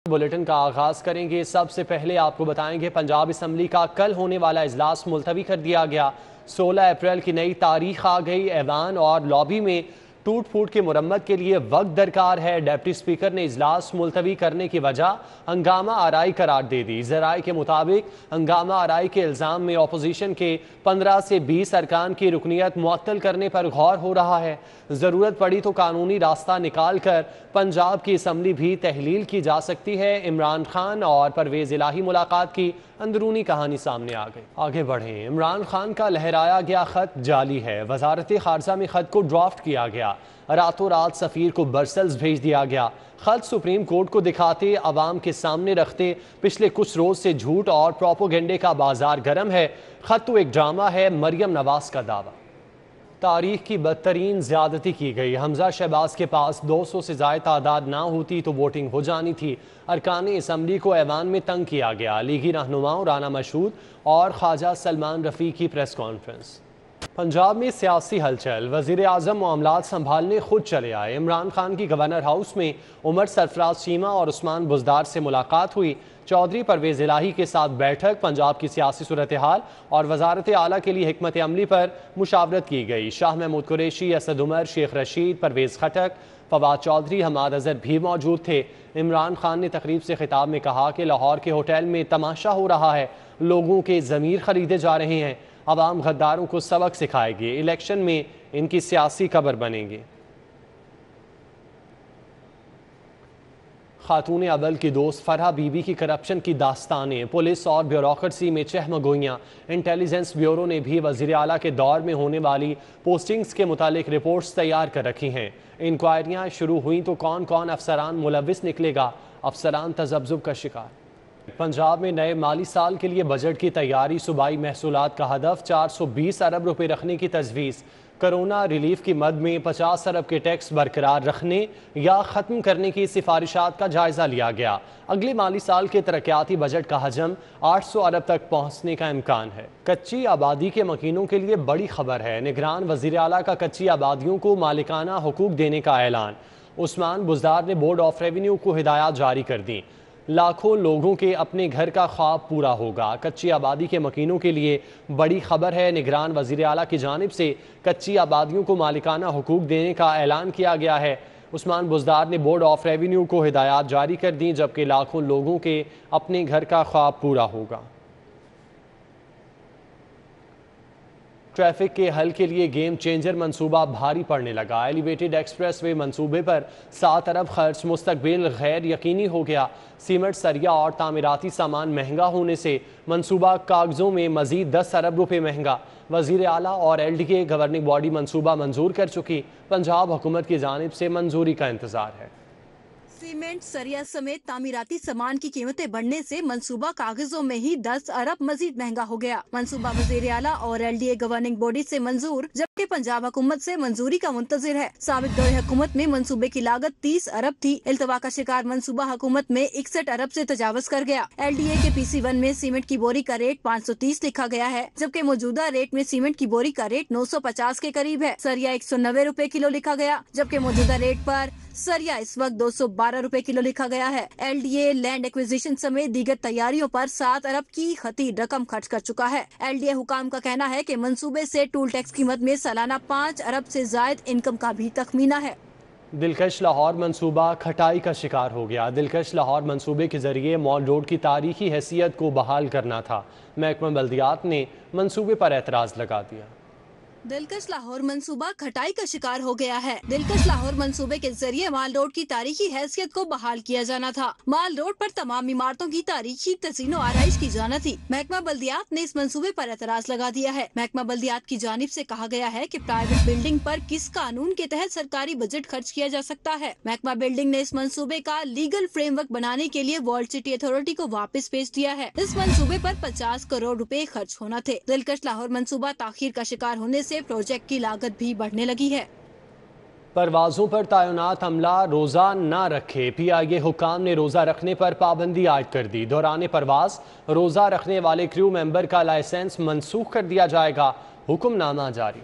Bulletin کا آغاز کریں گے۔ سب سے پہلے آپ کو بتائیں گے پنجاب اسمبلی کا کل ہونے والا اجلاس ملتوی کر دیا گیا۔ 16 اپریل کی نئی تاریخ آ گئی۔ ایوان اور لابی میں ٹوٹ پھوٹ کی مرمت کے لیے وقت درکار ہے۔ ڈپٹی سپیکر نے اجلاس ملتوی کرنے کی وجہ ہنگامہ آرائی قرار دے دی۔ ذرائع کے مطابق ہنگامہ آرائی کے الزام میں اپوزیشن کے 15 سے 20 ارکان کی رکنیت معطل کرنے پر غور ہو رہا ہے۔ ضرورت پڑی تو قانونی راستہ نکال کر پنجاب کی اسمبلی بھی تحلیل کی جا سکتی ہے۔ عمران خان اور پرویز الہی ملاقات کی اندرونی کہانی سامنے آ گئی۔ آگے بڑھیں۔ عمران خان کا لہرایا گیا خط جعلی ہے۔ وزارت خارجہ میں خط کو ڈرافٹ کیا گیا، راتوں رات سفیر کو برسلز بھیج دیا گیا۔ خط سپریم کورٹ کو دکھاتے، عوام کے سامنے رکھتے پچھلے کچھ روز سے جھوٹ اور پروپیگنڈے کا بازار گرم ہے۔ خط تو ایک ڈرامہ ہے، مریم نواز کا دعویٰ۔ تاریخ کی بدترین زیادتی کی گئی۔ حمزہ شہباز کے پاس 200 سے زائد تعداد نہ ہوتی تو ووٹنگ ہو جانی تھی۔ ارکان اسمبلی کو ایوان میں تنگ کیا گیا۔ لیگی رہنماؤں رانا مشہود اور خواجہ سلمان رفیع کی پریس کانفرنس۔ پنجاب میں سیاسی ہلچل۔ وزیر اعظم معاملات سنبھالنے خود چلے آئے۔ عمران خان کی گورنر ہاؤس میں عمر سرفراز چیمہ اور عثمان بزدار سے ملاقات ہوئی۔ چودھری پرویز الہی کے ساتھ بیٹھک، پنجاب کی سیاسی صورتحال اور وزارت اعلیٰ کے لیے حکمت عملی پر مشاورت کی گئی۔ شاہ محمود قریشی، اسد عمر، شیخ رشید، پرویز خٹک، فواد چودھری، حماد اظہر بھی موجود تھے۔ عمران خان نے تقریب سے خطاب میں کہا کہ لاہور کے ہوٹل میں تماشا ہو رہا ہے، لوگوں کے ضمیر خریدے جا رہے ہیں، عوام غداروں کو سبق سکھائے گی، الیکشن میں ان کی سیاسی قبر بنیں گے۔ خاتون اول کی دوست فرحہ بی بی کی کرپشن کی داستانیں، پولیس اور بیوروکریسی میں چہمگوئیاں۔ انٹیلیجنس بیورو نے بھی وزیر اعلیٰ کے دور میں ہونے والی پوسٹنگز کے متعلق رپورٹس تیار کر رکھی ہیں۔ انکوائریاں شروع ہوئیں تو کون کون افسران ملوث نکلے گا، افسران تذبذب کا شکار۔ پنجاب میں نئے مالی سال کے لیے بجٹ کی تیاری۔ صوبائی محصولات کا ہدف 420 ارب روپے رکھنے کی تجویز۔ کرونا ریلیف کی مد میں 50 ارب کے ٹیکس برقرار رکھنے یا ختم کرنے کی سفارشات کا جائزہ لیا گیا۔ اگلے مالی سال کے ترقیاتی بجٹ کا حجم 800 ارب تک پہنچنے کا امکان ہے۔ کچی آبادی کے مکینوں کے لیے بڑی خبر ہے۔ نگران وزیر اعلیٰ کا کچی آبادیوں کو مالکانہ حقوق دینے کا اعلان۔ عثمان بزدار نے بورڈ آف ریونیو کو ہدایات جاری کر دیں۔ لاکھوں لوگوں کے اپنے گھر کا خواب پورا ہوگا۔ کچی آبادی کے مکینوں کے لیے بڑی خبر ہے۔ نگران وزیر اعلیٰ کی جانب سے کچی آبادیوں کو مالکانہ حقوق دینے کا اعلان کیا گیا ہے۔ عثمان بزدار نے بورڈ آف ریونیو کو ہدایات جاری کر دیں، جبکہ لاکھوں لوگوں کے اپنے گھر کا خواب پورا ہوگا۔ ٹریفک کے حل کے لیے گیم چینجر منصوبہ بھاری پڑنے لگا۔ ایلیویٹڈ ایکسپریس وے منصوبے پر 7 ارب خرچ مستقبل غیر یقینی ہو گیا۔ سیمنٹ، سریا اور تعمیراتی سامان مہنگا ہونے سے منصوبہ کاغذوں میں مزید 10 ارب روپے مہنگا۔ وزیر اعلیٰ اور LDA گورننگ باڈی منصوبہ منظور کر چکی۔ پنجاب حکومت کی جانب سے منظوری کا انتظار ہے۔ سیمنٹ، سریا سمیت تعمیراتی سامان کی قیمتیں بڑھنے سے منصوبہ کاغذوں میں ہی 10 ارب مزید مہنگا ہو گیا۔ منصوبہ وزیر اعلیٰ اور LDA گورننگ باڈی سے منظور، جبکہ پنجاب حکومت سے منظوری کا منتظر ہے۔ سابق دور حکومت میں منصوبے کی لاگت 30 ارب تھی۔ التوا کا شکار منصوبہ حکومت میں 61 ارب سے تجاوز کر گیا۔ LDA کے PC1 میں سیمنٹ کی بوری کا ریٹ 530 لکھا گیا ہے، جبکہ موجودہ ریٹ میں سیمنٹ کی بوری کا ریٹ 950 کے قریب ہے۔ سریا 190 روپے کلو لکھا گیا، جبکہ موجودہ ریٹ پر سریا اس وقت 212 روپے کلو لکھا گیا ہے۔ LDA لینڈ ایکویزیشن سمیت دیگر تیاریوں پر 7 ارب کی خطی رقم خرچ کر چکا ہے۔ LDA حکام کا کہنا ہے کہ منصوبے سے ٹول ٹیکس قیمت میں سالانہ 5 ارب سے زائد انکم کا بھی تخمینہ ہے۔ دلکش لاہور منصوبہ کھٹائی کا شکار ہو گیا۔ دلکش لاہور منصوبے کے ذریعے مال روڈ کی تاریخی حیثیت کو بحال کرنا تھا۔ محکمہ بلدیات نے منصوبے پر اعتراض لگا دیا۔ دلکش لاہور منصوبہ کھٹائی کا شکار ہو گیا ہے۔ دلکش لاہور منصوبے کے ذریعے مال روڈ کی تاریخی حیثیت کو بحال کیا جانا تھا۔ مال روڈ پر تمام عمارتوں کی تاریخی تزئین و آرائش کی جانا تھی۔ محکمہ بلدیات نے اس منصوبے پر اعتراض لگا دیا ہے۔ محکمہ بلدیات کی جانب سے کہا گیا ہے کہ پرائیویٹ بلڈنگ پر کس قانون کے تحت سرکاری بجٹ خرچ کیا جا سکتا ہے۔ محکمہ بلڈنگ نے اس منصوبے کا لیگل فریم ورک بنانے کے لیے ورلڈ سٹی اتھارٹی کو واپس بھیج دیا ہے۔ اس منصوبے پر 50 کروڑ روپے خرچ ہونا تھے۔ دلکش لاہور منصوبہ تاخیر کا شکار ہونے سے پروجیکٹ کی لاگت بھی بڑھنے لگی ہے۔ پروازوں پر تعینات عملہ روزہ نہ رکھے۔ PIA حکام نے روزہ رکھنے پر پابندی عائد کر دی۔ دوران پرواز روزہ رکھنے والے کریو ممبر کا لائسنس منسوخ کر دیا جائے گا۔ حکم نامہ جاری۔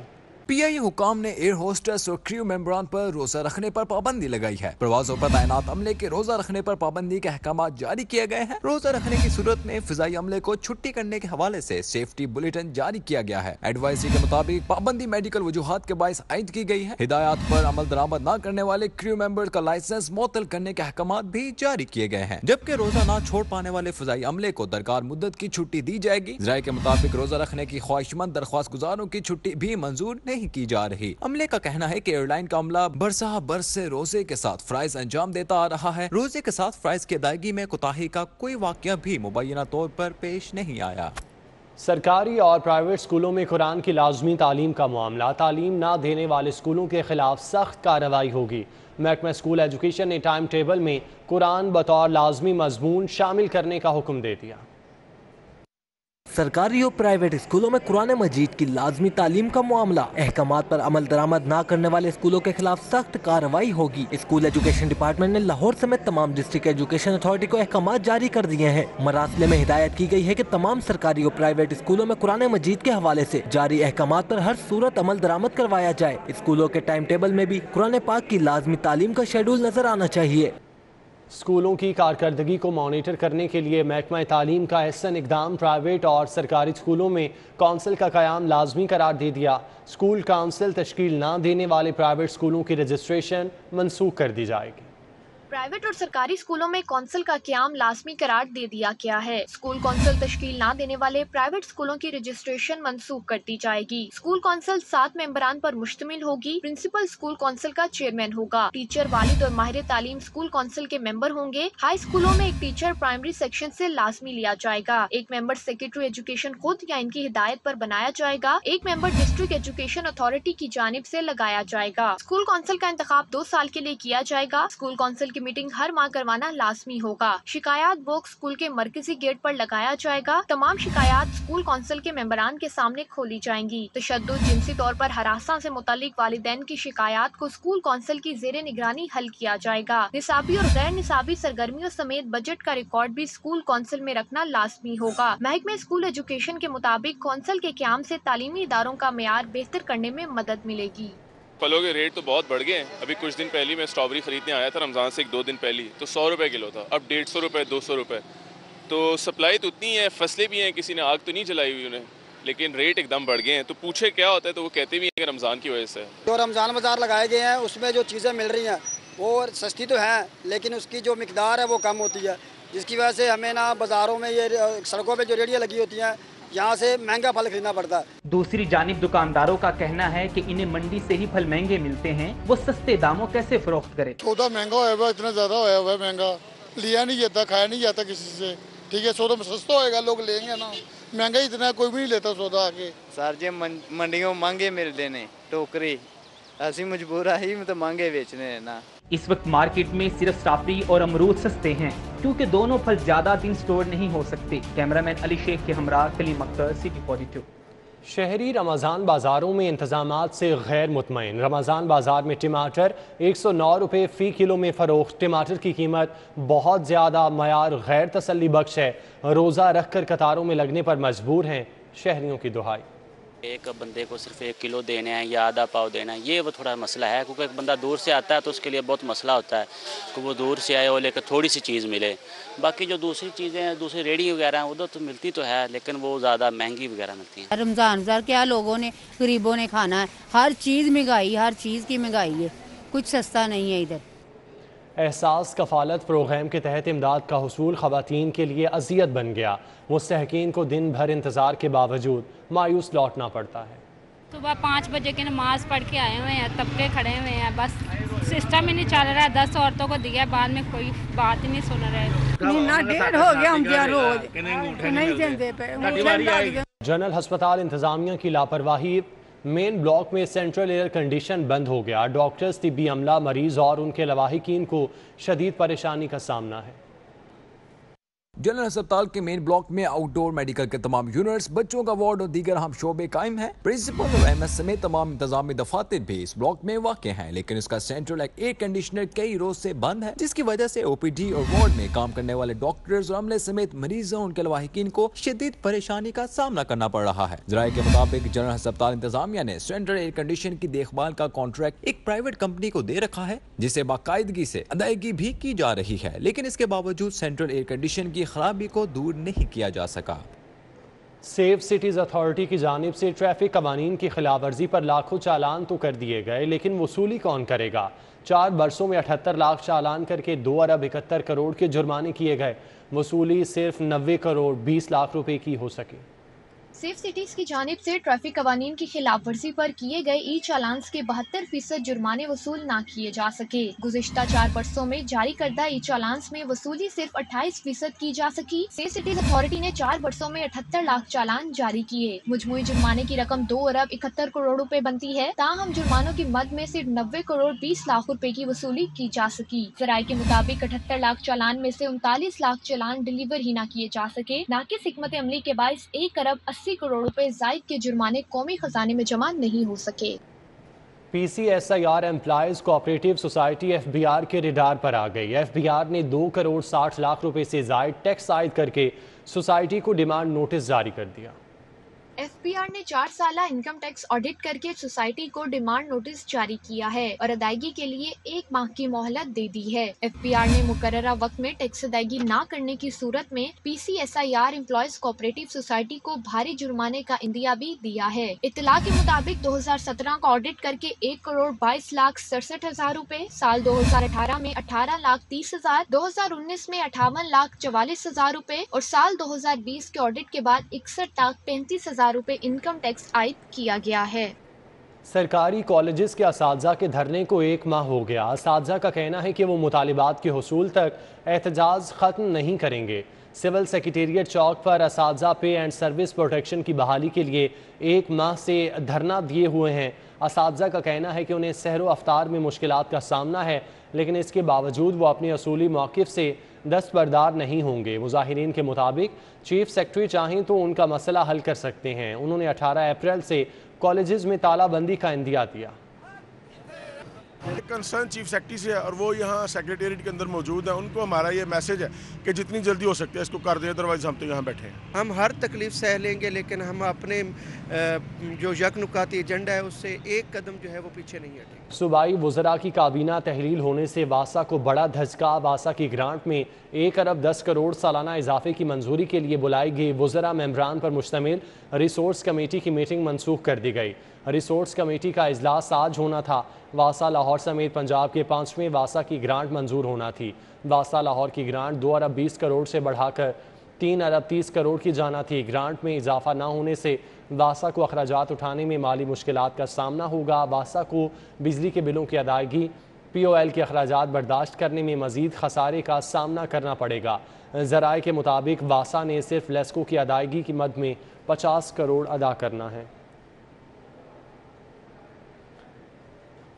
PIA हुकाम ने एयर होस्टेस और क्रू मेंबरान पर रोजा रखने पर पाबंदी लगाई है। प्रवासों पर तैनात अमले के रोजा रखने पर पाबंदी के अहकाम जारी किए गए हैं। रोजा रखने की सूरत में फिजाई अमले को छुट्टी करने के हवाले से सेफ्टी बुलेटिन जारी किया गया है। एडवाइजरी के मुताबिक पाबंदी मेडिकल वजूहात के बायस आयद की गई है। हिदायत पर अमल दरामद न करने वाले क्रू मेंबर का लाइसेंस मुअत्तल करने के अहकाम भी जारी किए गए हैं, जबकि रोजा न छोड़ पाने वाले फिजाई अमले को दरकार मुद्दत की छुट्टी दी जाएगी। ज़राए के मुताबिक रोजा रखने की ख्वाहिशमंद दरख्वास्त गुजारों की छुट्टी भी मंजूर नहीं की जा रही। अमले का कहना है कि एयरलाइन का अमला बरसहा बरस से रोजे के साथ फराइज अंजाम देता आ रहा है। रोजे के साथ फराइज की अदायगी में कोताही का कोई वाकया भी मुबैना तौर पर पेश नहीं आया। सरकारी और प्राइवेट स्कूलों में कुरान की लाजमी तालीम का मामला, तालीम ना देने वाले स्कूलों के खिलाफ सख्त कार्रवाई होगी। महकमा स्कूल एजुकेशन ने टाइम टेबल में कुरान बतौर लाजमी मजमून शामिल करने का हुक्म दे दिया। सरकारी और प्राइवेट स्कूलों में कुरान मजीद की लाजमी तालीम का मामला, अहकामात पर अमल दरामद ना करने वाले स्कूलों के खिलाफ सख्त कार्रवाई होगी। स्कूल एजुकेशन डिपार्टमेंट ने लाहौर समेत तमाम डिस्ट्रिक्ट एजुकेशन अथॉरिटी को अहकामात जारी कर दिए हैं। मरासले में हिदायत की गई है कि तमाम सरकारी और प्राइवेट स्कूलों में कुरान मजीद के हवाले से जारी अहकामात पर हर सूरत अमल दरामद करवाया जाए। स्कूलों के टाइम टेबल में भी कुरान पाक की लाजमी तालीम का शेड्यूल नजर आना चाहिए। स्कूलों की कारकर्दगी को मॉनिटर करने के लिए महकमा तालीम का अहसन इकदाम, प्राइवेट और सरकारी स्कूलों में कौंसिल का क़याम लाजमी करार दे दिया। स्कूल काउंसिल तश्कील ना देने वाले प्राइवेट स्कूलों की रजिस्ट्रेशन मनसूख कर दी जाएगी। प्राइवेट और सरकारी स्कूलों में कौंसिल का क़याम लाजमी करार दे दिया गया है। स्कूल कौंसिल तश्कील ना देने वाले प्राइवेट स्कूलों की रजिस्ट्रेशन मनसूख कर दी जाएगी। स्कूल कौंसिल 7 मेंबरान पर मुश्तमिल होगी। प्रिंसिपल स्कूल कौंसिल का चेयरमैन होगा। टीचर, वालिद और माहिर तालीम स्कूल कौंसिल के मेंबर होंगे। हाई स्कूलों में एक टीचर प्राइमरी सेक्शन से लाजमी लिया जाएगा। एक मेंबर सेक्रेटरी एजुकेशन खुद या इनकी हिदायत पर बनाया जाएगा। एक मेंबर डिस्ट्रिक्ट एजुकेशन अथॉरिटी की जानिब से लगाया जाएगा। स्कूल कौंसिल का इंतखाब 2 साल के लिए किया जाएगा। स्कूल कौंसिल की मीटिंग हर माह करवाना लाजमी होगा। शिकायत बॉक्स स्कूल के मरकजी गेट पर लगाया जाएगा। तमाम शिकायत स्कूल कौंसिल के मेंबरान के सामने खोली जाएंगी। तशद्दुद, जिनसी तौर पर हरासा से मुतालिक वालिदैन की शिकायत को स्कूल कौंसिल की जेर निगरानी हल किया जाएगा। निसाबी और गैर निसाबी सरगर्मियों समेत बजट का रिकॉर्ड भी स्कूल कौंसिल में रखना लाजमी होगा। महकमे स्कूल एजुकेशन के मुताबिक कौंसिल के क़याम से तालीमी इदारों का मेयार बेहतर करने में मदद मिलेगी। फलों के रेट तो बहुत बढ़ गए हैं। अभी कुछ दिन पहले मैं स्ट्रॉबेरी खरीदने आया था, रमज़ान से 1-2 दिन पहले, तो 100 रुपये किलो था, अब 150 रुपये 200 रुपये। तो सप्लाई तो उतनी है, फसलें भी हैं, किसी ने आग तो नहीं जलाई हुई उन्हें, लेकिन रेट एकदम बढ़ गए हैं। तो पूछे क्या होता है तो वो कहते भी हैं कि रमज़ान की वजह से। जो रमज़ान बाज़ार लगाए गए हैं उसमें जो चीज़ें मिल रही हैं वो सस्ती तो हैं, लेकिन उसकी जो मिकदार है वो कम होती है, जिसकी वजह से हमें ना बाज़ारों में ये सड़कों पर जो रेहड़ियाँ लगी होती हैं यहाँ से महंगा फल खरीदना पड़ता है। दूसरी जानिब दुकानदारों का कहना है कि इन्हें मंडी से ही फल महंगे मिलते हैं, वो सस्ते दामों कैसे फरोख्त करें। सौदा महंगा होया हुआ, इतना ज्यादा होया हुआ है महंगा, लिया नहीं जाता, खाया नहीं जाता किसी से। ठीक है, सौदा सस्ता होएगा, लोग लेंगे ना, महंगा इतना कोई भी नहीं लेता सौदा आके। सर जी मंडियों महंगे मिलते ने, टोकरी ऐसी मजबूर है ही तो महंगे बेचने ना। इस वक्त मार्केट में सिर्फ स्ट्रॉबेरी और अमरूद सस्ते हैं, क्योंकि दोनों फल ज्यादा दिन स्टोर नहीं हो सकते। कैमरामैन अली शेख के हमरा कलीम अख्तर, सिटी 42। शहरी रमज़ान बाज़ारों में इंतजामात से गैर मुतमईन। रमज़ान बाज़ार में टमाटर 109 रुपये फ़ी किलो में फ़रोख्त। टमाटर की कीमत बहुत ज़्यादा, मयार गैर तसल्ली बख्श है। रोज़ा रख कर कतारों में लगने पर मजबूर हैं शहरियों की दुहाई। एक बंदे को सिर्फ 1 किलो देना है या आधा पाव देना है, ये वो थोड़ा मसला है, क्योंकि एक बंदा दूर से आता है तो उसके लिए बहुत मसला होता है कि वो दूर से आए और लेकर थोड़ी सी चीज़ मिले। बाकी जो दूसरी चीज़ें हैं, दूसरी रेडी वगैरह हैं, उधर तो मिलती तो है, लेकिन वो ज़्यादा महंगी वगैरह मिलती हैं। रमज़ान क्या लोगों ने, गरीबों ने खाना है, हर चीज़ महंगाई, हर चीज़ की महंगाई है, कुछ सस्ता नहीं है इधर। एहसास कफ़ालत प्रोग्राम के तहत इमदाद का हुसूल ख़वातीन के लिए अज़ियत बन गया। मुस्तहकीन को दिन भर इंतज़ार के बावजूद मायूस लौटना पड़ता है। सुबह 5 बजे की नमाज़ पढ़ के आए हुए हैं, तबके खड़े हुए हैं, बस सिस्टम ही नहीं चल रहा है। 10 औरतों को दिया, बाद में कोई बात ही नहीं सुन रहे। महीना डेढ़ हो गया, हम रोज नहीं देते पे। जनरल अस्पताल इंतज़ामिया की लापरवाही। मेन ब्लॉक में सेंट्रल एयर कंडीशन बंद हो गया। डॉक्टर्स, तिब्बी अमला, मरीज और उनके लवाहिकीन को शदीद परेशानी का सामना है। जनरल अस्पताल के मेन ब्लॉक में आउटडोर मेडिकल के तमाम यूनिट्स, बच्चों का वार्ड और दीगर अहम शोबे कायम हैं। प्रिंसिपल और एमएस समेत तमाम इंतजामी दफातर भी इस ब्लॉक में वाक़ हैं, लेकिन इसका सेंट्रल एयर कंडीशनर कई रोज से बंद है, जिसकी वजह से ओपीडी और वार्ड में काम करने वाले डॉक्टर्स और अमले समेत मरीजों उनके लवाहिकीन को शदीद परेशानी का सामना करना पड़ रहा है। जराये के मुताबिक जनरल अस्पताल इंतजामिया ने सेंट्रल एयर कंडीशन की देखभाल का कॉन्ट्रैक्ट एक प्राइवेट कंपनी को दे रखा है, जिसे बाकायदगी से अदायगी भी की जा रही है, लेकिन इसके बावजूद सेंट्रल एयर कंडीशन की खराबी को दूर नहीं किया जा सका। सेफ सिटीज़ अथॉरिटी की जानिब से ट्रैफिक कवानीन की खिलाफ वर्जी पर लाखों चालान तो कर दिए गए, लेकिन वसूली कौन करेगा? 4 बरसों में 78 लाख चालान करके 2 अरब 71 करोड़ के जुर्माने किए गए। वसूली सिर्फ 90 करोड़ 20 लाख रुपए की हो सके। सेफ सिटीज की जानिब से ट्रैफिक कवानीन की खिलाफ वर्जी पर किए गए ई चालान्स के 72% जुर्माने वसूल ना किए जा सके। गुज़िश्ता 4 बरसों में जारी करदा ई चालान्स में वसूली सिर्फ 28% की जा सकी। सेफ सिटीज अथॉरिटी ने 4 बरसों में 78 लाख चालान जारी किए। मुजमुई जुर्माने की रकम 2 अरब 71 करोड़ रुपए बनती है। ताहम जुर्मानों की मद में सिर्फ 90 करोड़ 20 लाख रुपए की वसूली की जा सकी। जराये के मुताबिक 78 लाख चालान में से 39 लाख चालान डिलीवर ही न किए जा सके। नाकिस हिकमत अमली के बाइस 1 अरब 80 करोड़ रुपए जायद के जुर्माने कौमी खजाने में जमा नहीं हो सके। PCSIR employees cooperative society FBR के रिडार पर आ गई। FBR ने 2 करोड़ 60 लाख रुपए से जायद टैक्स आयद करके सोसाइटी को डिमांड नोटिस जारी कर दिया। FBR ने 4 साला इनकम टैक्स ऑडिट करके सोसाइटी को डिमांड नोटिस जारी किया है और अदायगी के लिए 1 माह की मोहलत दे दी है। FBR ने मुकर्ररा वक्त में टैक्स अदायगी ना करने की सूरत में PCSIR एम्प्लॉयज कोऑपरेटिव सोसाइटी को भारी जुर्माने का इंदिया भी दिया है। इत्तला के मुताबिक 2017 का ऑडिट करके 1 करोड़ 22 लाख 67 हजार रुपए, साल 2018 में 18 लाख 30 हजार, 2019 में 58 लाख 44 हजार रुपए और साल 2020 के ऑडिट के बाद 61 लाख 35 हजार रुपए इनकम टैक्स आयद किया गया है। सरकारी कॉलेजेस के असातिज़ा के धरने को 1 माह हो गया। असातिज़ा का कहना है कि वो मुतालिबात के हुसूल तक एहतजाज ख़त्म नहीं करेंगे। सिविल सेक्रेटेरिएट चौक पर असातिज़ा पे एंड सर्विस प्रोटेक्शन की बहाली के लिए 1 माह से धरना दिए हुए हैं। असातिज़ा का कहना है कि उन्हें सहरो अफ्तार में मुश्किलात का सामना है, लेकिन इसके बावजूद वो अपने असूली मौक़िफ़ से दस्तबरदार नहीं होंगे। मुजाहिरीन के मुताबिक चीफ सेक्रेटरी चाहें तो उनका मसला हल कर सकते हैं। उन्होंने 18 अप्रैल से कॉलेजेस में तालाबंदी का इंदिया दिया। कंसर्न चीफ सेक्रेटरी से और वो यहाँ सेक्रेटेरिएट के अंदर मौजूद है। उनको हमारा ये मैसेज है कि जितनी जल्दी हो सकता है इसको कर दें, अदरवाइज हम तो यहाँ बैठे हैं। हम हर तकलीफ सह लेंगे, लेकिन हम अपने जो यकनुकाती एजेंडा है उससे 1 कदम जो है वो पीछे नहीं हटेंगे। सूबाई वज़रा की काबीना तहलील होने से वासा को बड़ा धचका। वासा की ग्रांट में 1 अरब 10 करोड़ सालाना इजाफे की मंजूरी के लिए बुलाई गई वज़रा मेंबरान पर मुश्तमिल रिसोर्स कमेटी की मीटिंग मनसूख कर दी गई। रिसोर्स कमेटी का इजलास आज होना था। वासा लाहौर समेत पंजाब के 5वें वासा की ग्रांट मंजूर होना थी। वासा लाहौर की ग्रांट 2 अरब 20 करोड़ से बढ़ाकर 3 अरब 30 करोड़ की जाना थी। ग्रांट में इजाफा न होने से वासा को अखराजात उठाने में माली मुश्किलात का सामना होगा। वासा को बिजली के बिलों की अदायगी, POL के अखराजात बर्दाश्त करने में मजीद खसारे का सामना करना पड़ेगा। ज़राए के मुताबिक वासा ने सिर्फ लेस्को की अदायगी की मद में 50 करोड़ अदा करना है।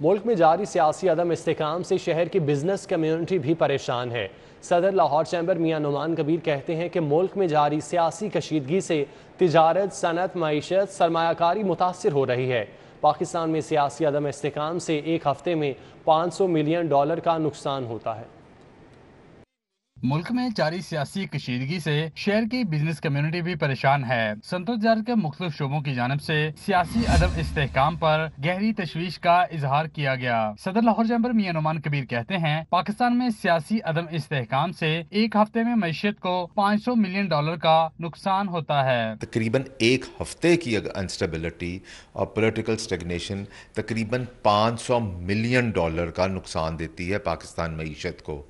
मुल्क में जारी सियासी अदम इस्तेकाम से शहर की बिजनेस कम्युनिटी भी परेशान है। सदर लाहौर चैम्बर मियां नुमान कबीर कहते हैं कि मुल्क में जारी सियासी कशीदगी से तिजारत, सनत, मईशत, सरमायाकारी मुतासिर हो रही है। पाकिस्तान में सियासी अदम इस्तेकाम से 1 हफ्ते में $500 मिलियन का नुकसान होता है। मुल्क में जारी सियासी कशीदगी से शहर की बिजनेस कम्युनिटी भी परेशान है। सनअत तजारत के मुख्तलिफ शोबों की जानिब से सियासी अदम इस्तेहकाम पर गहरी तशवीश का इजहार किया गया। सदर लाहौर चैम्बर मियां नुमान कबीर कहते हैं, पाकिस्तान में सियासी अदम इस्तेहकाम से 1 हफ्ते में मईशत को $500 मिलियन का नुकसान होता है। तकरीबन 1 हफ्ते की अनस्टेबिलिटी और पॉलिटिकल स्टेगनेशन तकरीबन $500 मिलियन का नुकसान देती है पाकिस्तान मईशत को।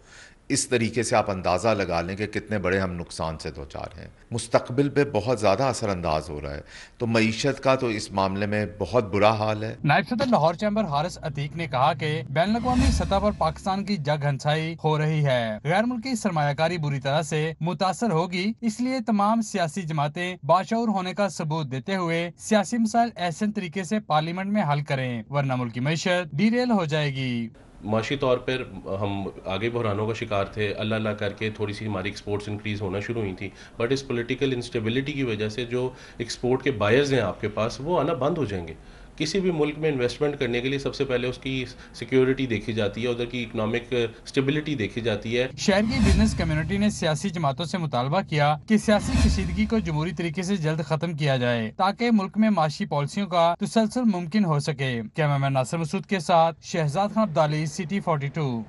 इस तरीके से आप अंदाज़ा लगा लें कि कितने बड़े हम नुकसान से दो चार हैं। मुस्तकबिल पे बहुत ज़्यादा असरअंदाज हो रहा है, तो मईशत का तो इस मामले में बहुत बुरा हाल है। नायब सदर लाहौर चैम्बर हारिस अतीक ने कहा कि बैनुल-अक़वामी सतह पर पाकिस्तान की जग हंसाई हो रही है। गैर मुल्की सरमायाकारी बुरी तरह से मुतासर होगी, इसलिए तमाम सियासी जमातें बाशऊर होने का सबूत देते हुए सियासी मसाइल ऐसे तरीके से पार्लियामेंट में हल करें, वरना मुल्क की मईशत डीरेल हो जाएगी। معاشی طور پر ہم آگے بحرانوں کا شکار تھے، اللہ اللہ کر کے تھوڑی سی ہماری ایکسپورٹس انکریز ہونا شروع ہوئی تھی، بٹ اس پولیٹیکل انسٹیبلٹی کی وجہ سے جو ایکسپورٹ کے بائرز ہیں آپ کے پاس وہ آنا بند ہو جائیں گے. کسی بھی ملک میں انویسٹمنٹ کرنے کے لیے سب سے پہلے اس کی سیکیورٹی دیکھی جاتی ہے، ادھر کی اکنامک اسٹیبلٹی دیکھی جاتی ہے. شہر کی بزنس کمیونٹی نے سیاسی جماعتوں سے مطالبہ کیا کہ سیاسی کشیدگی کو جمہوری طریقے سے جلد ختم کیا جائے تاکہ ملک میں معاشی پالیسیوں کا تسلسل ممکن ہو سکے. کیمرامین ناصر مسعود کے ساتھ شہزاد خان عبدالی، سٹی 42.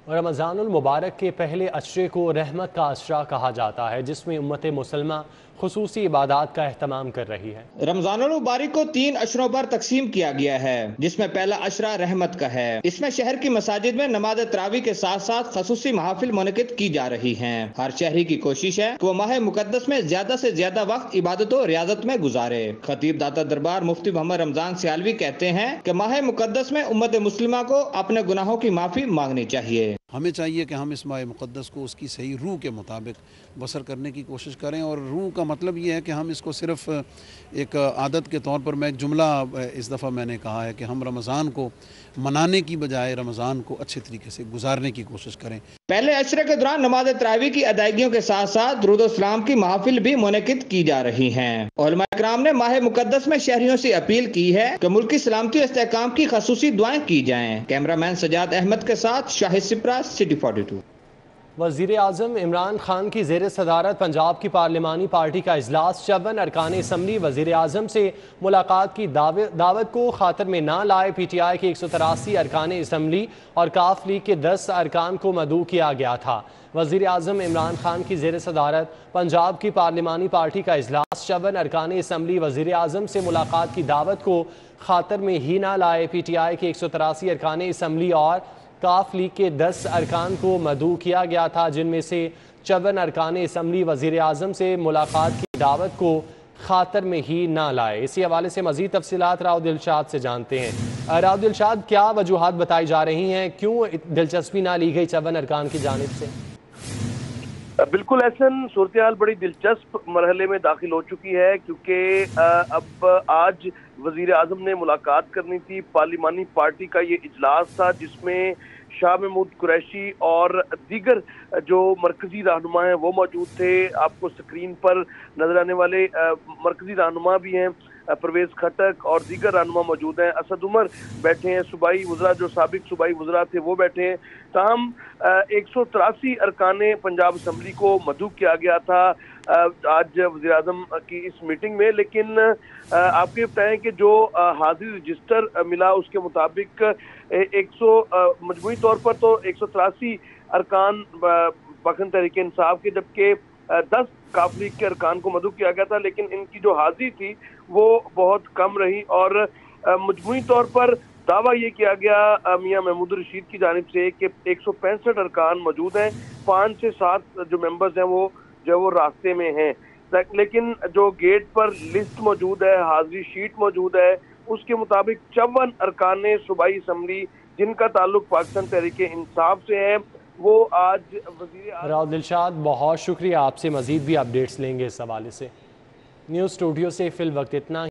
رمضان المبارک کے پہلے عشرے کو رحمت کا عشرہ کہا جاتا ہے، جس میں امت مسلمہ خصوصی عبادات کا اہتمام کر رہی ہے. رمضان المبارک کو 3 عشروں پر تقسیم کیا گیا ہے، جس میں پہلا عشرہ رحمت کا ہے. اس میں شہر کی مساجد میں نماز تراویح کے ساتھ ساتھ خصوصی محافل منعقد کی جا رہی ہیں. ہر شہری کی کوشش ہے کہ وہ ماہ مقدس میں زیادہ سے زیادہ وقت عبادت و ریاضت میں گزارے. خطیب داتا دربار مفتی محمد رمضان سیالوی کہتے ہیں کہ ماہ مقدس میں امت مسلمہ کو اپنے گناہوں کی معافی مانگنی چاہیے. ہمیں چاہیے کہ ہم اس ماہ مقدس کو اس کی صحیح روح کے مطابق بسر کرنے کی کوشش کریں، اور روح کا مطلب یہ ہے کہ ہم اس کو صرف ایک عادت کے طور پر، میں ایک جملہ اس دفعہ میں نے کہا ہے کہ ہم رمضان کو منانے کی بجائے رمضان کو اچھے طریقے سے گزارنے کی کوشش کریں. پہلے عشرے کے دوران نماز تراویح کی ادائیگیوں کے ساتھ ساتھ درود و سلام کی محافل بھی منعقد کی جا رہی ہیں. علماء کرام نے ماہ مقدس میں شہریوں سے اپیل کی ہے کہ ملک کی سلامتی و استحکام کی خصوصی دعائیں کی جائیں. کیمرامین سجاد احمد کے ساتھ شاہد سپرا، سٹی 42. وزیر اعظم عمران خان کی زیر صدارت پنجاب کی پارلیمانی پارٹی کا اجلاس 54 ارکان اسمبلی وزیر اعظم سے ملاقات کی دعوت کو خاطر میں نہ لائے. پی ٹی آئی کے 183 ارکان اسمبلی اور کاف لیگ کے 10 ارکان کو مدعو کیا گیا تھا. وزیر اعظم عمران خان کی زیر صدارت پنجاب کی پارلیمانی پارٹی کا اجلاس 54 ارکان اسمبلی وزیر اعظم سے ملاقات کی دعوت کو خاطر میں ہی نہ لائے. پی ٹی آئی کے 183 ارکان اسمبلی اور کاف لیگ کے 10 ارکان کو مدعو کیا گیا تھا، جن میں سے 54 ارکان اسمبلی وزیر اعظم سے ملاقات کی دعوت کو خاطر میں ہی نہ لائے. اسی حوالے سے مزید تفصیلات راؤ دلشاد سے جانتے ہیں. راؤ دلشاد، کیا وجوہات بتائی جا رہی ہیں، کیوں دلچسپی نہ لی گئی 54 ارکان کی جانب سے؟ بالکل احسن، صورتحال بڑی دلچسپ مرحلے میں داخل ہو چکی ہے، کیونکہ اب آج وزیر اعظم نے ملاقات کرنی تھی. پارلیمانی پارٹی کا یہ اجلاس تھا جس میں شاہ محمود قریشی اور دیگر جو مرکزی رہنما ہیں وہ موجود تھے. آپ کو سکرین پر نظر آنے والے مرکزی رہنما بھی ہیں، پرویز کھٹک اور دیگر رہنما موجود ہیں. اسد عمر بیٹھے ہیں، صوبائی وزراء جو سابق صوبائی وزراء تھے وہ بیٹھے ہیں. تاہم 183 ارکان پنجاب اسمبلی کو مدعو کیا گیا تھا آج وزیر اعظم کی اس میٹنگ میں، لیکن آپ کے بتائیں کہ جو حاضری رجسٹر ملا اس کے مطابق مجموعی طور پر تو 183 ارکان پاکستان تحریک انصاف کے، جبکہ 10 کاف لیگ کے ارکان کو مدعو کیا گیا تھا، لیکن ان کی جو حاضری تھی وہ بہت کم رہی. اور مجموعی طور پر دعویٰ یہ کیا گیا میاں محمود رشید کی جانب سے کہ 165 ارکان موجود ہیں، 5 سے 7 جو ممبرز ہیں وہ راستے میں ہیں. لیکن جو گیٹ پر لسٹ موجود ہے، حاضری شیٹ موجود ہے، اس کے مطابق 54 ارکان صوبائی اسمبلی جن کا تعلق پاکستان تحریک انصاف سے ہے وہ آج وزیر راؤ دلشاد بہت شکریہ. آپ سے مزید بھی اپڈیٹس لیں گے اس حوالے سے. نیوز اسٹوڈیو سے فی الوقت اتنا.